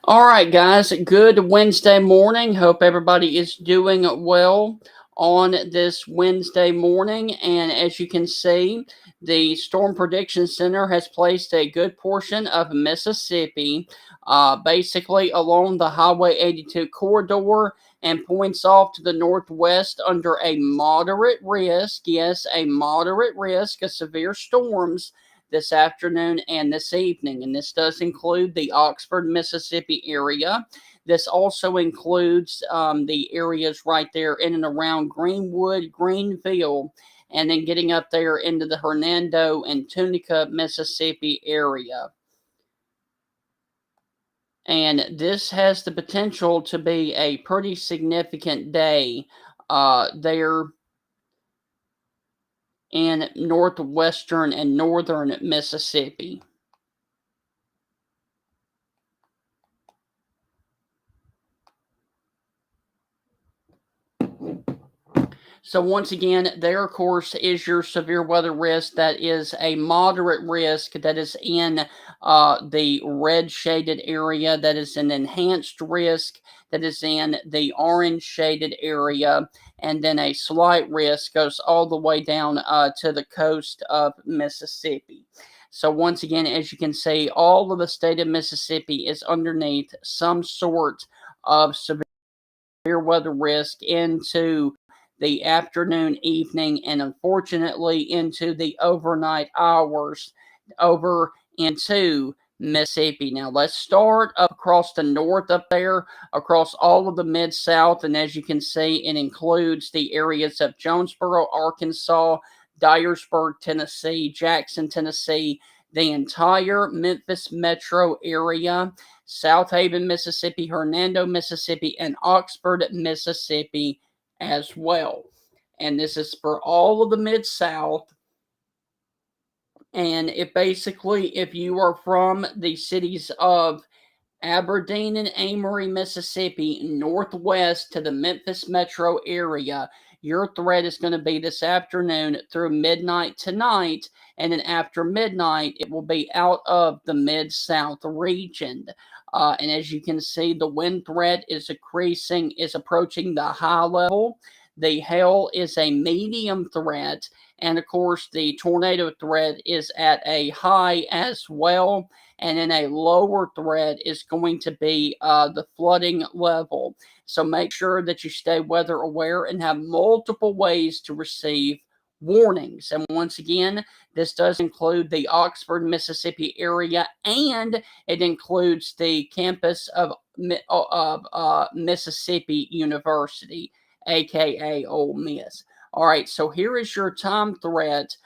All right, guys. Good Wednesday morning. Hope everybody is doing well on this Wednesday morning. And as you can see, the Storm Prediction Center has placed a good portion of Mississippi basically along the Highway 82 corridor and points off to the northwest under a moderate risk. Yes, a moderate risk of severe storms this afternoon and this evening. And this does include the Oxford, Mississippi area. This also includes the areas right there in and around Greenwood, Greenville, and then getting up there into the Hernando and Tunica, Mississippi area. And this has the potential to be a pretty significant day there in northwestern and northern Mississippi. So once again, there of course is your severe weather risk. That is a moderate risk. That is in the red shaded area. That is an enhanced risk. That is in the orange shaded area, and then a slight risk goes all the way down to the coast of Mississippi. So once again, as you can see, all of the state of Mississippi is underneath some sort of severe weather risk into the afternoon, evening, and unfortunately into the overnight hours over into Mississippi. Now let's start up across the north up there, across all of the mid south, and as you can see, it includes the areas of Jonesboro, Arkansas, Dyersburg, Tennessee, Jackson, Tennessee, the entire Memphis metro area, South Haven, Mississippi, Hernando, Mississippi, and Oxford, Mississippi as well. And this is for all of the Mid South. And it basically, if you are from the cities of Aberdeen and Amory, Mississippi, northwest to the Memphis metro area, your threat is going to be this afternoon through midnight tonight. And then after midnight, it will be out of the Mid South region. And as you can see, the wind threat is increasing, is approaching the high level. The hail is a medium threat. And of course, the tornado threat is at a high as well. And then a lower threat is going to be the flooding level. So make sure that you stay weather aware and have multiple ways to receive warnings. And once again, this does include the Oxford, Mississippi area, and it includes the campus of Mississippi University, aka Ole Miss. All right, so here is your time threat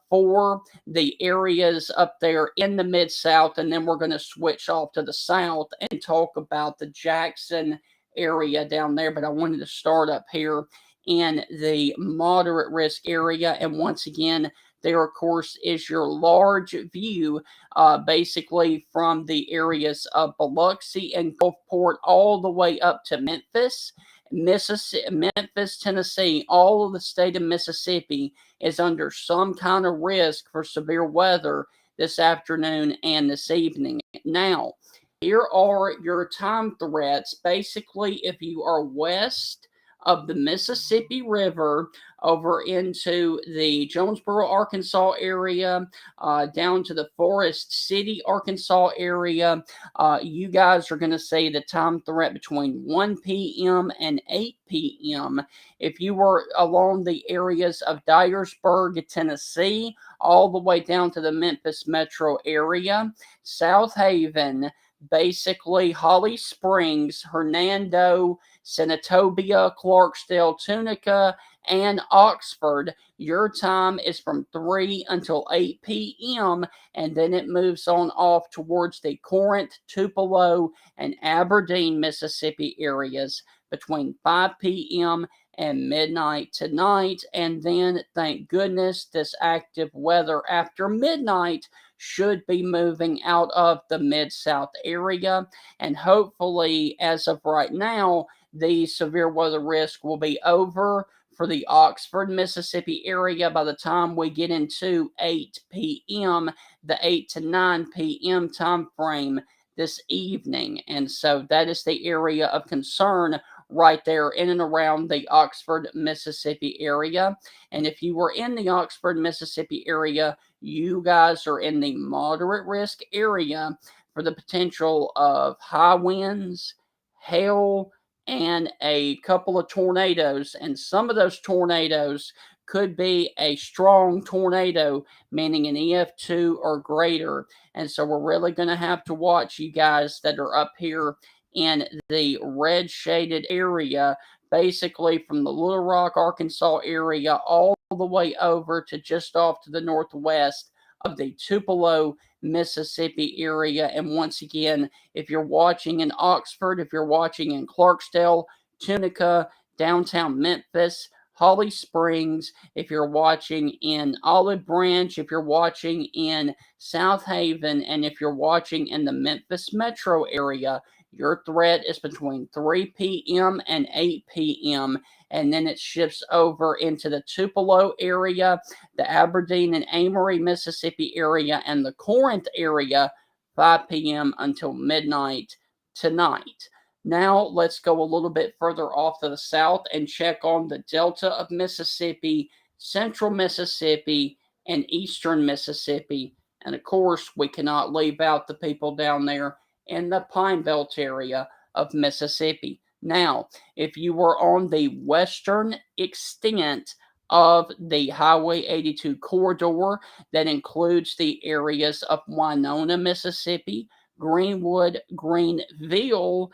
for the areas up there in the Mid South, and then we're going to switch off to the South and talk about the Jackson area down there. But I wanted to start up here in the moderate risk area, and once again, there, of course, is your large view, basically from the areas of Biloxi and Gulfport all the way up to Memphis. Memphis, Tennessee, all of the state of Mississippi is under some kind of risk for severe weather this afternoon and this evening. Now, here are your time threats. Basically, if you are west of the Mississippi River over into the Jonesboro, Arkansas area, down to the Forest City, Arkansas area, you guys are going to see the time threat between 1 p.m. and 8 p.m. If you were along the areas of Dyersburg, Tennessee, all the way down to the Memphis metro area, South Haven, basically Holly Springs, Hernando, Senatobia, Clarksdale, Tunica, and Oxford. Your time is from 3 until 8 p.m., and then it moves on off towards the Corinth, Tupelo, and Aberdeen, Mississippi areas between 5 p.m. and midnight tonight. And then, thank goodness, this active weather after midnight should be moving out of the Mid South area. And hopefully, as of right now, the severe weather risk will be over for the Oxford, Mississippi area by the time we get into 8 p.m., the 8 to 9 p.m. time frame this evening. And so that is the area of concern right there in and around the Oxford, Mississippi area. And if you were in the Oxford, Mississippi area, you guys are in the moderate risk area for the potential of high winds, hail, and a couple of tornadoes. And some of those tornadoes could be a strong tornado, meaning an EF2 or greater. And so we're really going to have to watch you guys that are up here in the red shaded area, basically from the Little Rock, Arkansas area all the way over to just off to the northwest of the Tupelo, Mississippi area. And once again, if you're watching in Oxford, if you're watching in Clarksdale, Tunica, downtown Memphis, Holly Springs, if you're watching in Olive Branch, if you're watching in South Haven, and if you're watching in the Memphis metro area, your threat is between 3 p.m. and 8 p.m. And then it shifts over into the Tupelo area, the Aberdeen and Amory, Mississippi area, and the Corinth area, 5 p.m. until midnight tonight. Now let's go a little bit further off to the south and check on the Delta of Mississippi, Central Mississippi, and Eastern Mississippi. And of course, we cannot leave out the people down there in the Pine Belt area of Mississippi. Now, if you were on the western extent of the Highway 82 corridor, that includes the areas of Winona, Mississippi, Greenwood, Greenville,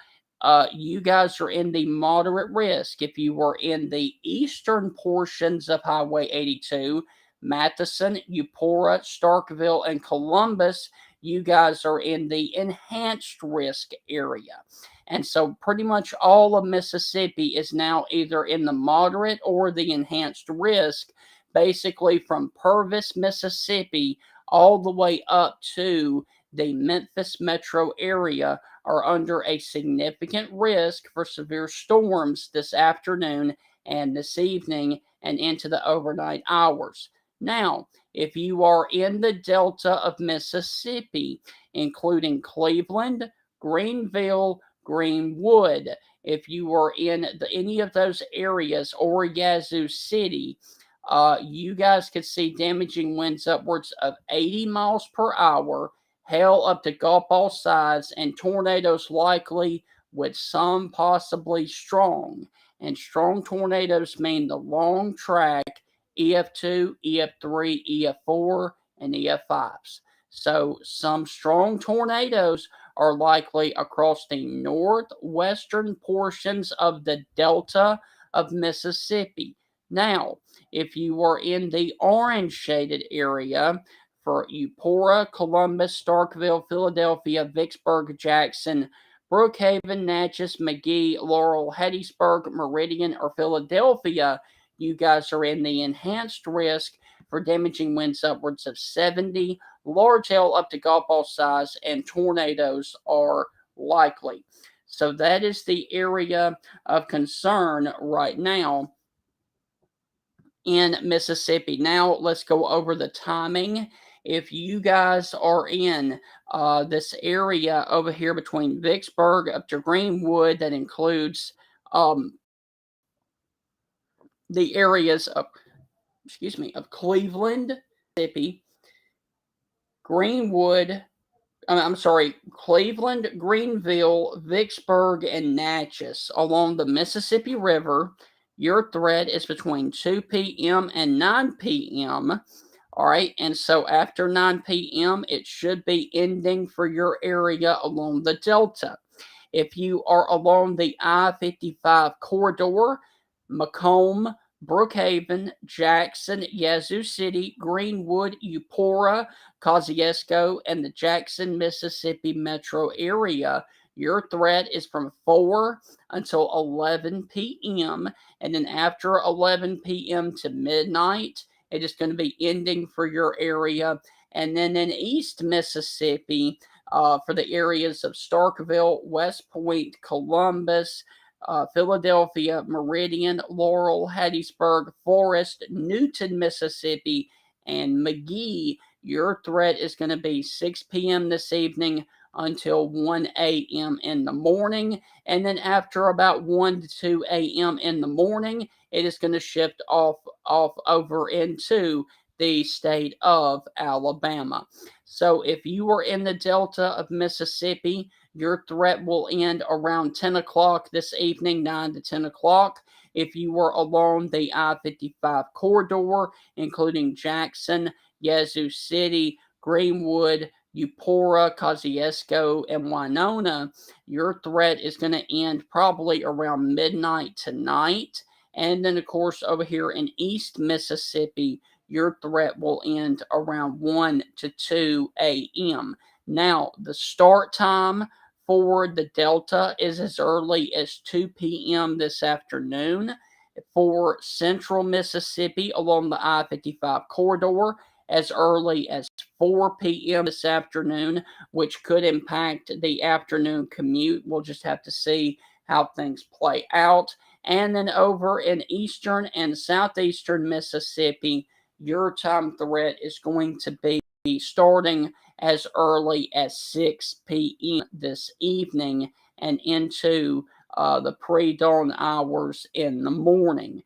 you guys are in the moderate risk. If you were in the eastern portions of Highway 82, Madison, Eupora, Starkville, and Columbus, you guys are in the enhanced risk area. And so pretty much all of Mississippi is now either in the moderate or the enhanced risk, basically from Purvis, Mississippi, all the way up to the Memphis metro area are under a significant risk for severe storms this afternoon and this evening and into the overnight hours. Now, if you are in the Delta of Mississippi, including Cleveland, Greenville, Greenwood, if you are in any of those areas or Yazoo City, you guys could see damaging winds upwards of 80 miles per hour, hail up to golf ball size, and tornadoes likely with some possibly strong. And strong tornadoes mean the long track EF2, EF3, EF4, and EF5s. So some strong tornadoes are likely across the northwestern portions of the Delta of Mississippi. Now, if you are in the orange shaded area for Eupora, Columbus, Starkville, Philadelphia, Vicksburg, Jackson, Brookhaven, Natchez, McGee, Laurel, Hattiesburg, Meridian, or Philadelphia, you guys are in the enhanced risk for damaging winds upwards of 70, large hail up to golf ball size, and tornadoes are likely. So that is the area of concern right now in Mississippi. Now let's go over the timing. If you guys are in this area over here between Vicksburg up to Greenwood, that includes the areas of Cleveland, Mississippi, Cleveland, Greenville, Vicksburg, and Natchez along the Mississippi River, your threat is between 2 p.m. and 9 p.m. All right, and so after 9 p.m., it should be ending for your area along the Delta. If you are along the I-55 corridor, Macomb, Brookhaven, Jackson, Yazoo City, Greenwood, Eupora, Kosciuszko, and the Jackson, Mississippi metro area, your threat is from 4 until 11 p.m. And then after 11 p.m. to midnight, it is going to be ending for your area. And then in East Mississippi, for the areas of Starkville, West Point, Columbus, Philadelphia, Meridian, Laurel, Hattiesburg, Forest, Newton, Mississippi, and McGee, your threat is going to be 6 p.m. this evening until 1 a.m. in the morning. And then after about 1 to 2 a.m. in the morning, it is going to shift off over into the state of Alabama. So if you are in the Delta of Mississippi, your threat will end around 10 o'clock this evening, 9 to 10 o'clock. If you were along the I-55 corridor, including Jackson, Yazoo City, Greenwood, Eupora, Kosciuszko, and Winona, your threat is going to end probably around midnight tonight. And then, of course, over here in East Mississippi, your threat will end around 1 to 2 a.m. Now, the start time for the Delta is as early as 2 p.m. this afternoon. For Central Mississippi along the I-55 corridor, as early as 4 p.m. this afternoon, which could impact the afternoon commute. We'll just have to see how things play out. And then over in eastern and southeastern Mississippi, your time threat is going to be starting as early as 6 p.m. this evening and into the pre-dawn hours in the morning.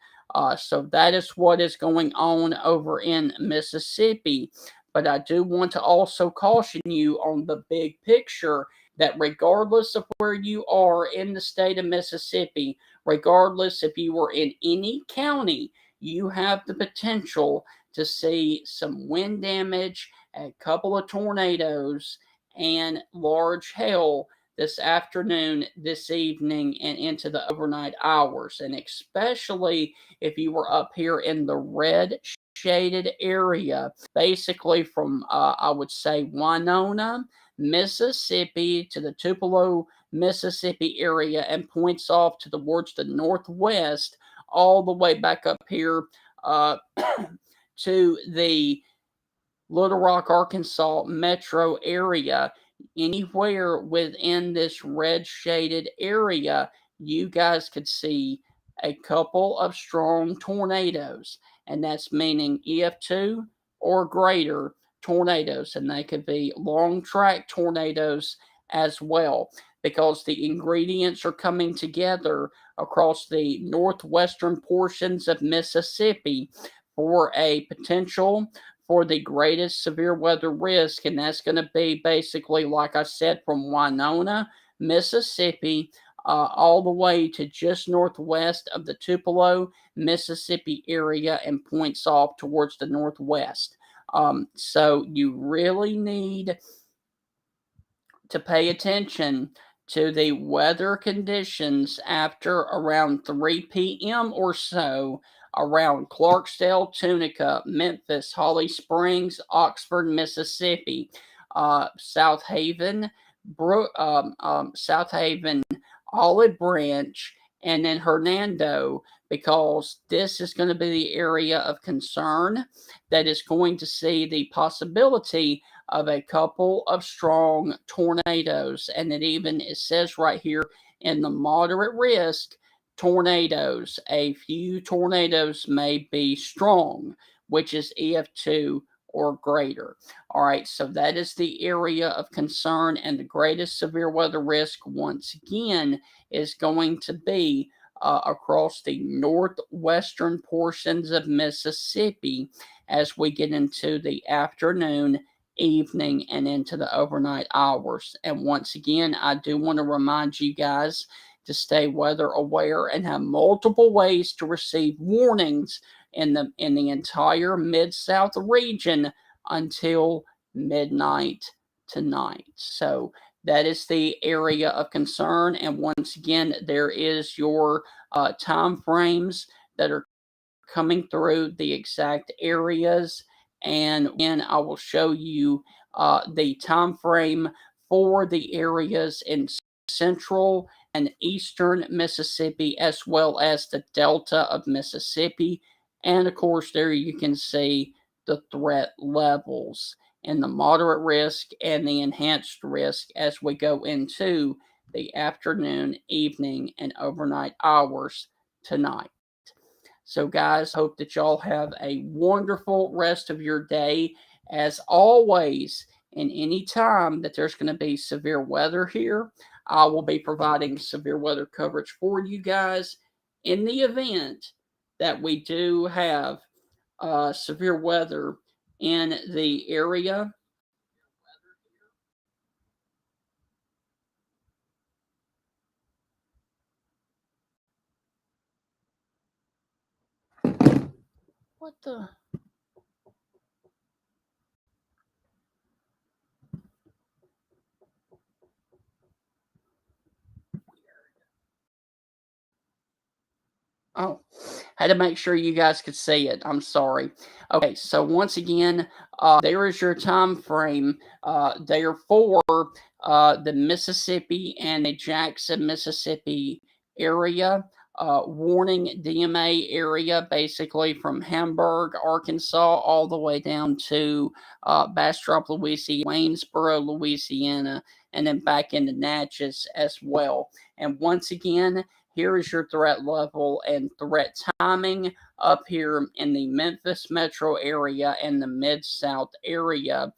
So that is what is going on over in Mississippi. But I do want to also caution you on the big picture that regardless of where you are in the state of Mississippi, regardless if you were in any county, you have the potential to see some wind damage, a couple of tornadoes, and large hail this afternoon, this evening, and into the overnight hours. And especially if you were up here in the red shaded area, basically from, I would say, Winona, Mississippi to the Tupelo, Mississippi area and points off towards the northwest, all the way back up here to the Little Rock, Arkansas metro area. Anywhere within this red shaded area, you guys could see a couple of strong tornadoes, and that's meaning EF2 or greater tornadoes, and they could be long track tornadoes as well, because the ingredients are coming together across the northwestern portions of Mississippi for a potential for the greatest severe weather risk, and that's going to be basically, like I said, from Winona, Mississippi, all the way to just northwest of the Tupelo, Mississippi area and points off towards the northwest. So you really need to pay attention to the weather conditions after around 3 p.m. or so around Clarksdale, Tunica, Memphis, Holly Springs, Oxford, Mississippi, South Haven, South Haven, Olive Branch, and then Hernando, because this is going to be the area of concern that is going to see the possibility of a couple of strong tornadoes. And it says right here in the moderate risk, tornadoes. A few tornadoes may be strong, which is EF2 or greater. All right, so that is the area of concern, and the greatest severe weather risk, once again, is going to be across the northwestern portions of Mississippi as we get into the afternoon, evening, and into the overnight hours. And once again, I do want to remind you guys to stay weather aware and have multiple ways to receive warnings in the entire Mid-South region until midnight tonight. So that is the area of concern. And once again, there is your time frames that are coming through the exact areas. And again, I will show you the time frame for the areas in central and eastern Mississippi, as well as the delta of Mississippi. And of course, there you can see the threat levels and the moderate risk and the enhanced risk as we go into the afternoon, evening, and overnight hours tonight. So, guys, hope that y'all have a wonderful rest of your day. As always, And any time that there's going to be severe weather here, I will be providing severe weather coverage for you guys in the event that we do have severe weather in the area. What the? Oh, had to make sure you guys could see it. I'm sorry. Okay, so once again, there is your time frame. There for the Mississippi and the Jackson, Mississippi area. Warning DMA area, basically from Hamburg, Arkansas, all the way down to Bastrop, Louisiana, Waynesboro, Louisiana, and then back into Natchez as well. And once again, here is your threat level and threat timing up here in the Memphis metro area and the Mid South area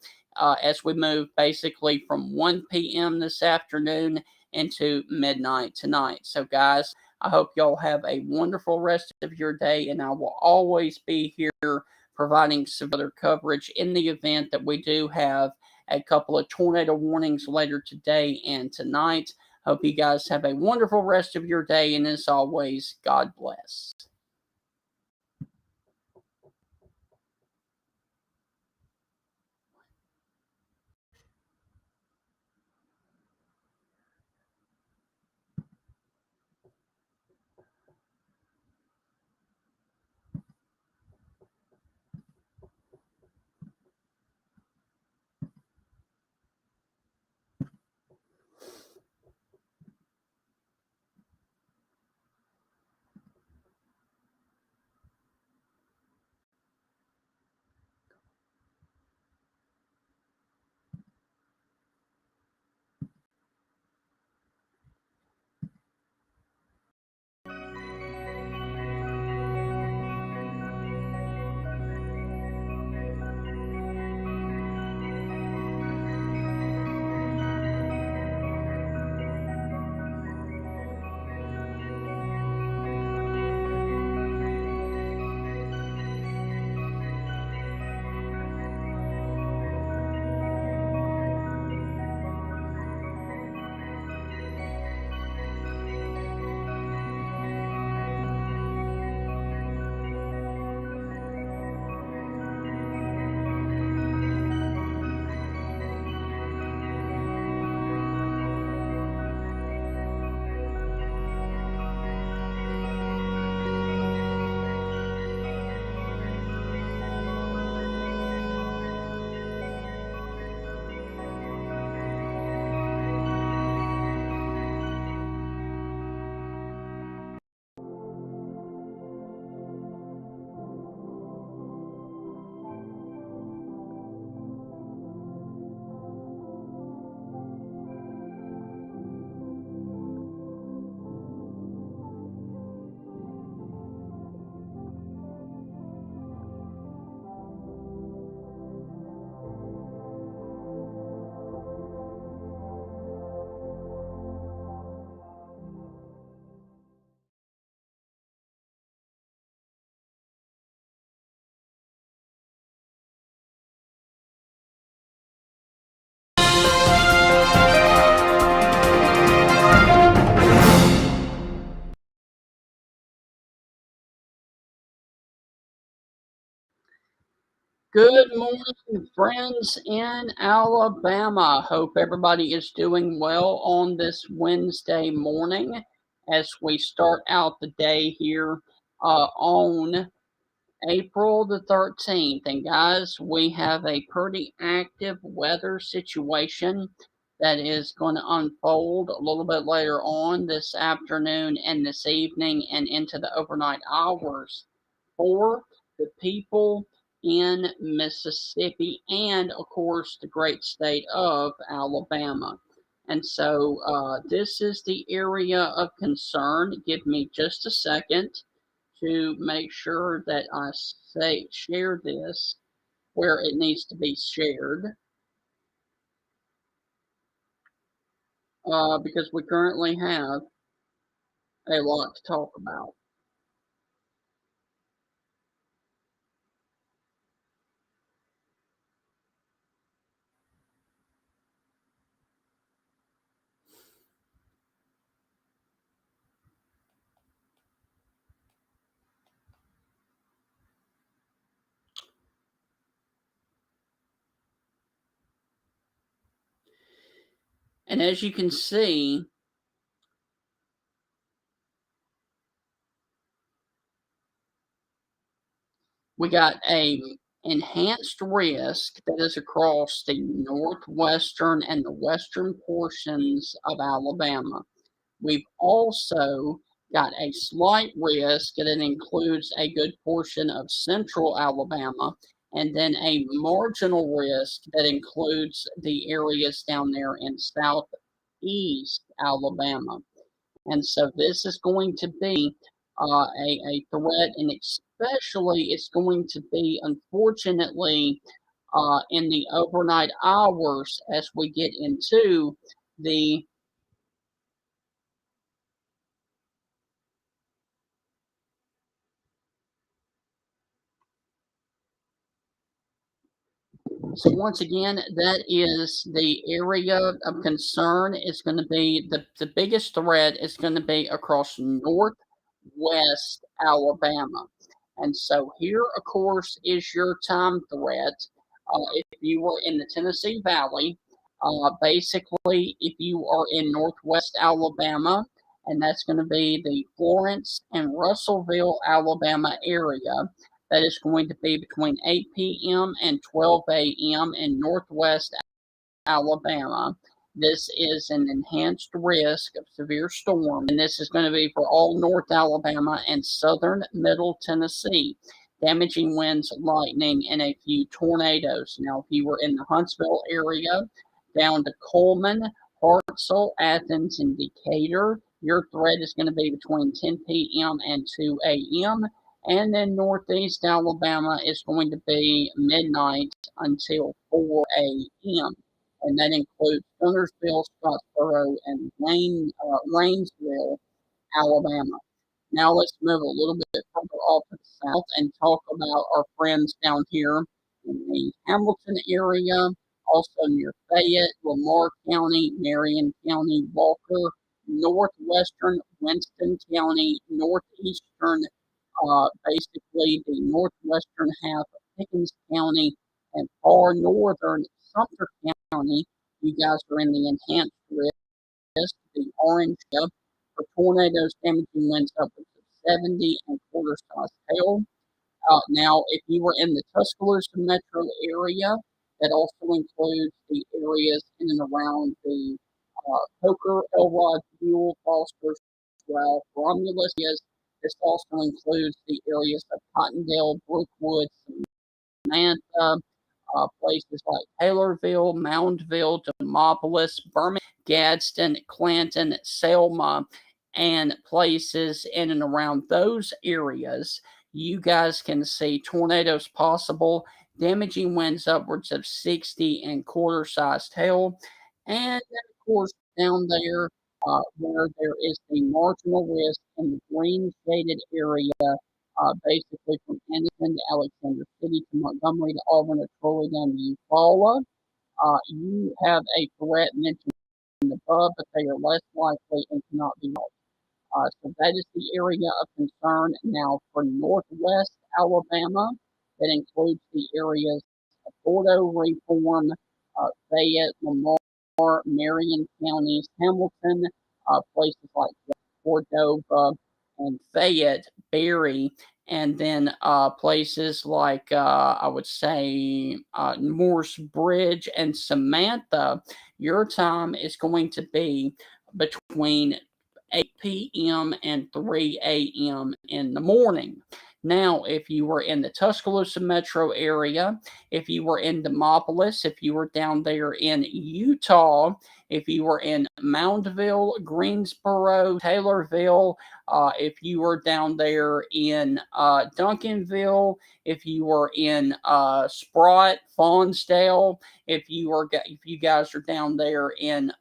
as we move basically from 1 p.m. this afternoon into midnight tonight. So, guys, I hope y'all have a wonderful rest of your day, and I will always be here providing some other coverage in the event that we do have a couple of tornado warnings later today and tonight. Hope you guys have a wonderful rest of your day, and as always, God bless. Good morning, friends in Alabama. Hope everybody is doing well on this Wednesday morning as we start out the day here on April the 13th. And guys, we have a pretty active weather situation that is going to unfold a little bit later on this afternoon and this evening and into the overnight hours for the people in Mississippi and, of course, the great state of Alabama. And so this is the area of concern. Give me just a second to make sure that I say share this where it needs to be shared. because we currently have a lot to talk about. And as you can see, we got a enhanced risk that is across the northwestern and the western portions of Alabama. We've also got a slight risk that includes a good portion of central Alabama, and then a marginal risk that includes the areas down there in southeast Alabama. And so this is going to be a threat, and especially it's going to be, unfortunately, in the overnight hours as we get into the. So once again, that is the area of concern. Is going to be the biggest threat is going to be across northwest Alabama. And so here, of course, is your time threat. If you were in the Tennessee Valley, basically, if you are in northwest Alabama, and that's going to be the Florence and Russellville, Alabama area, that is going to be between 8 p.m. and 12 a.m. in northwest Alabama. This is an enhanced risk of severe storm, and this is going to be for all North Alabama and southern Middle Tennessee. Damaging winds, lightning, and a few tornadoes. Now, if you were in the Huntsville area, down to Coleman, Hartselle, Athens, and Decatur, your threat is going to be between 10 p.m. and 2 a.m. And then northeast Alabama is going to be midnight until 4 a.m. And that includes Guntersville, Scottsboro, and Lanesville, Alabama. Now let's move a little bit further off to the south and talk about our friends down here in the Hamilton area, also near Fayette, Lamar County, Marion County, Walker, northwestern Winston County, northeastern, basically the northwestern half of Pickens County, and far northern Sumter County. You guys are in the enhanced risk, the orange for tornadoes, damaging winds upwards of 70 and quarter size hail. Now, if you were in the Tuscaloosa metro area, that also includes the areas in and around the Coker, Elrod, Buell, Foster, Ralph, Romulus. This also includes the areas of Cottondale, Brookwood, Samantha, places like Taylorville, Moundville, Demopolis, Birmingham, Gadsden, Clanton, Selma, and places in and around those areas. You guys can see tornadoes possible, damaging winds upwards of 60 and quarter sized hail. And then, of course, down there, where there is the marginal risk in the green shaded area, basically from Anderson to Alexander City to Montgomery to Auburn to Troy down to Eufaula. You have a threat mentioned above, but they are less likely and cannot be lost. So that is the area of concern. Now, for northwest Alabama, that includes the areas of Bordeaux, Reform, Fayette, Lamar, Marion counties, Hamilton, places like Cordova and Fayette, Berry, and then places like I would say Morse Bridge and Samantha. Your time is going to be between 8 p.m. and 3 a.m. in the morning. Now, if you were in the Tuscaloosa metro area, if you were in Demopolis, if you were down there in Utah, if you were in Moundville, Greensboro, Taylorville, if you were down there in Duncanville, if you were in Sprott, Fawnsdale, if you guys are down there in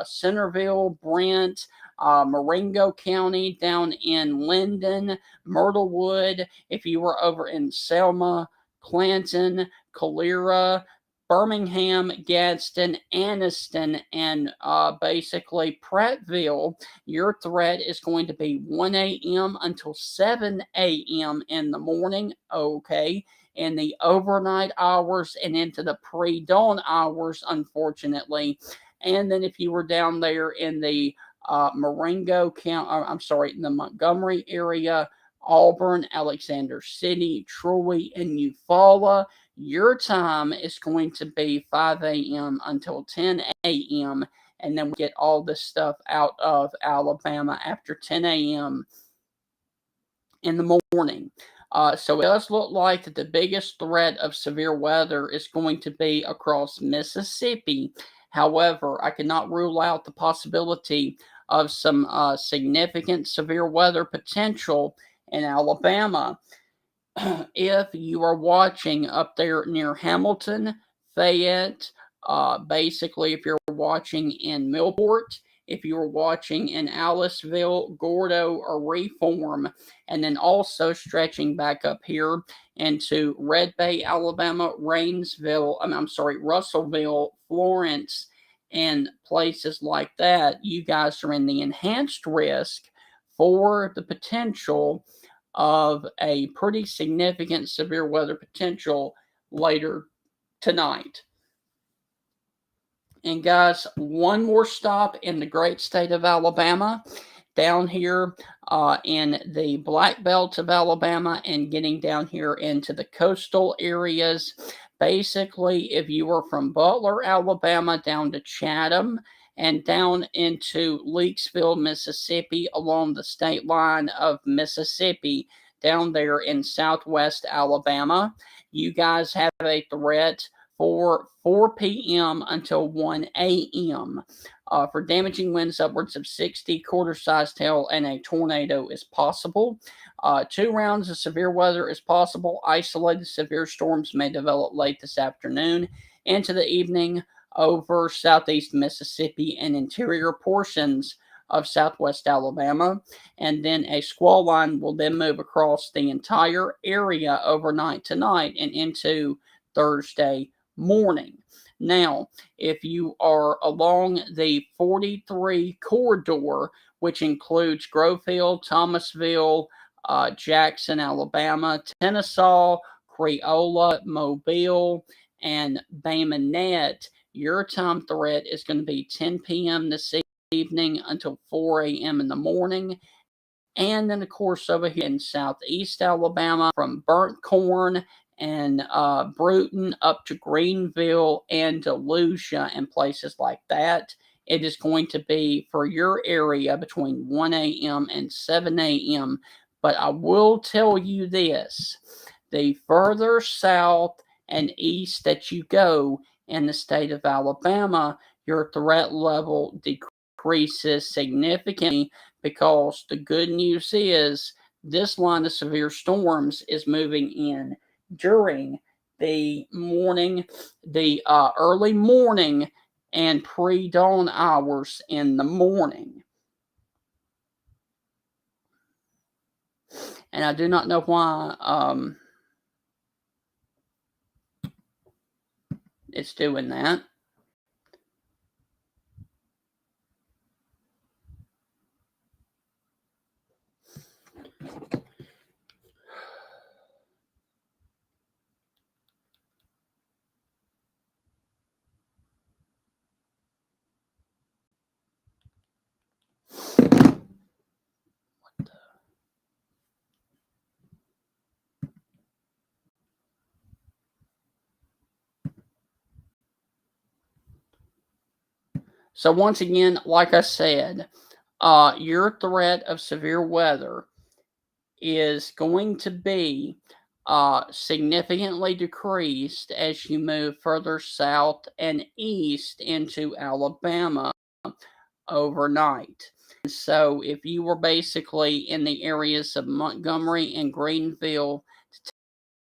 Centerville, Brent, Marengo County, down in Linden, Myrtlewood, if you were over in Selma, Clanton, Calera, Birmingham, Gadsden, Anniston, and basically Prattville, your threat is going to be 1 a.m. until 7 a.m. in the morning. Okay. In the overnight hours and into the pre dawn hours, unfortunately. And then if you were down there in the Marengo County, I'm sorry, in the Montgomery area, Auburn, Alexander City, Troy, and Eufaula, your time is going to be 5 a.m. until 10 a.m. And then we get all this stuff out of Alabama after 10 a.m. in the morning. So it does look like that the biggest threat of severe weather is going to be across Mississippi. However, I cannot rule out the possibility of some significant severe weather potential in Alabama. If you are watching up there near Hamilton, Fayette, basically if you're watching in Millport, if you're watching in Aliceville, Gordo, or Reform, and then also stretching back up here into Red Bay, Alabama, Russellville, Florence, and places like that, you guys are in the enhanced risk for the potential of a pretty significant severe weather potential later tonight. And guys, one more stop in the great state of Alabama, down here in the Black Belt of Alabama and getting down here into the coastal areas. Basically, if you were from Butler, Alabama, down to Chatham and down into Leakesville, Mississippi, along the state line of Mississippi, down there in southwest Alabama, you guys have a threat for 4 p.m. until 1 a.m. For damaging winds upwards of 60, quarter-sized hail, and a tornado is possible. 2 rounds of severe weather is possible. Isolated severe storms may develop late this afternoon into the evening over southeast Mississippi and interior portions of southwest Alabama. And then a squall line will then move across the entire area overnight tonight and into Thursday morning. Now, if you are along the 43 corridor, which includes Grovefield, Thomasville, Jackson, Alabama, Kennesaw, Creola, Mobile, and Bay Minette, your time threat is going to be 10 p.m. this evening until 4 a.m. in the morning. And then, of course, over here in southeast Alabama, from Burnt Corn and Bruton up to Greenville and Delusia and places like that, it is going to be for your area between 1 a.m. and 7 a.m. But I will tell you this, the further south and east that you go in the state of Alabama, your threat level decreases significantly, because the good news is this line of severe storms is moving in during the morning, the early morning and pre-dawn hours in the morning. And I do not know why it's doing that. So once again, like I said, your threat of severe weather is going to be significantly decreased as you move further south and east into Alabama overnight. So if you were basically in the areas of Montgomery and Greenville,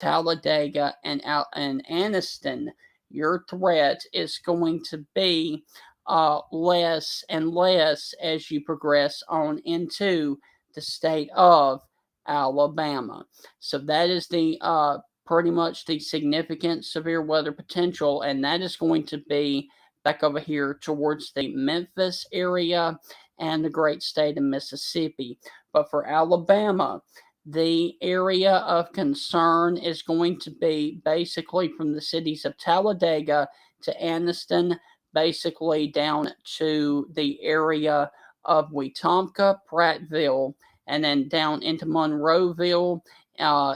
Talladega, and Anniston, your threat is going to be less and less as you progress on into the state of Alabama. So that is the pretty much the significant severe weather potential, and that is going to be back over here towards the Memphis area and the great state of Mississippi. But for Alabama, the area of concern is going to be basically from the cities of Talladega to Anniston, basically down to the area of Wetumpka, Prattville, and then down into Monroeville,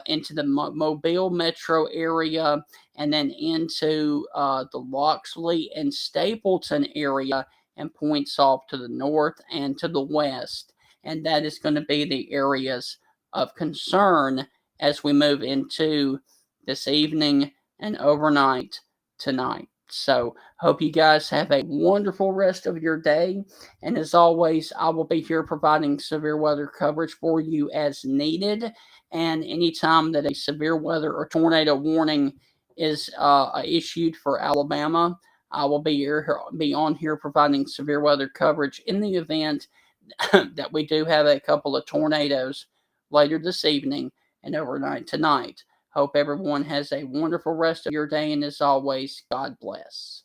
into the Mobile metro area, and then into the Loxley and Stapleton area, and points off to the north and to the west. And that is going to be the areas of concern as we move into this evening and overnight tonight. So, hope you guys have a wonderful rest of your day. And as always, I will be here providing severe weather coverage for you as needed. And anytime that a severe weather or tornado warning is issued for Alabama, I will be on here providing severe weather coverage in the event that we do have a couple of tornadoes later this evening and overnight tonight. Hope everyone has a wonderful rest of your day, and as always, God bless.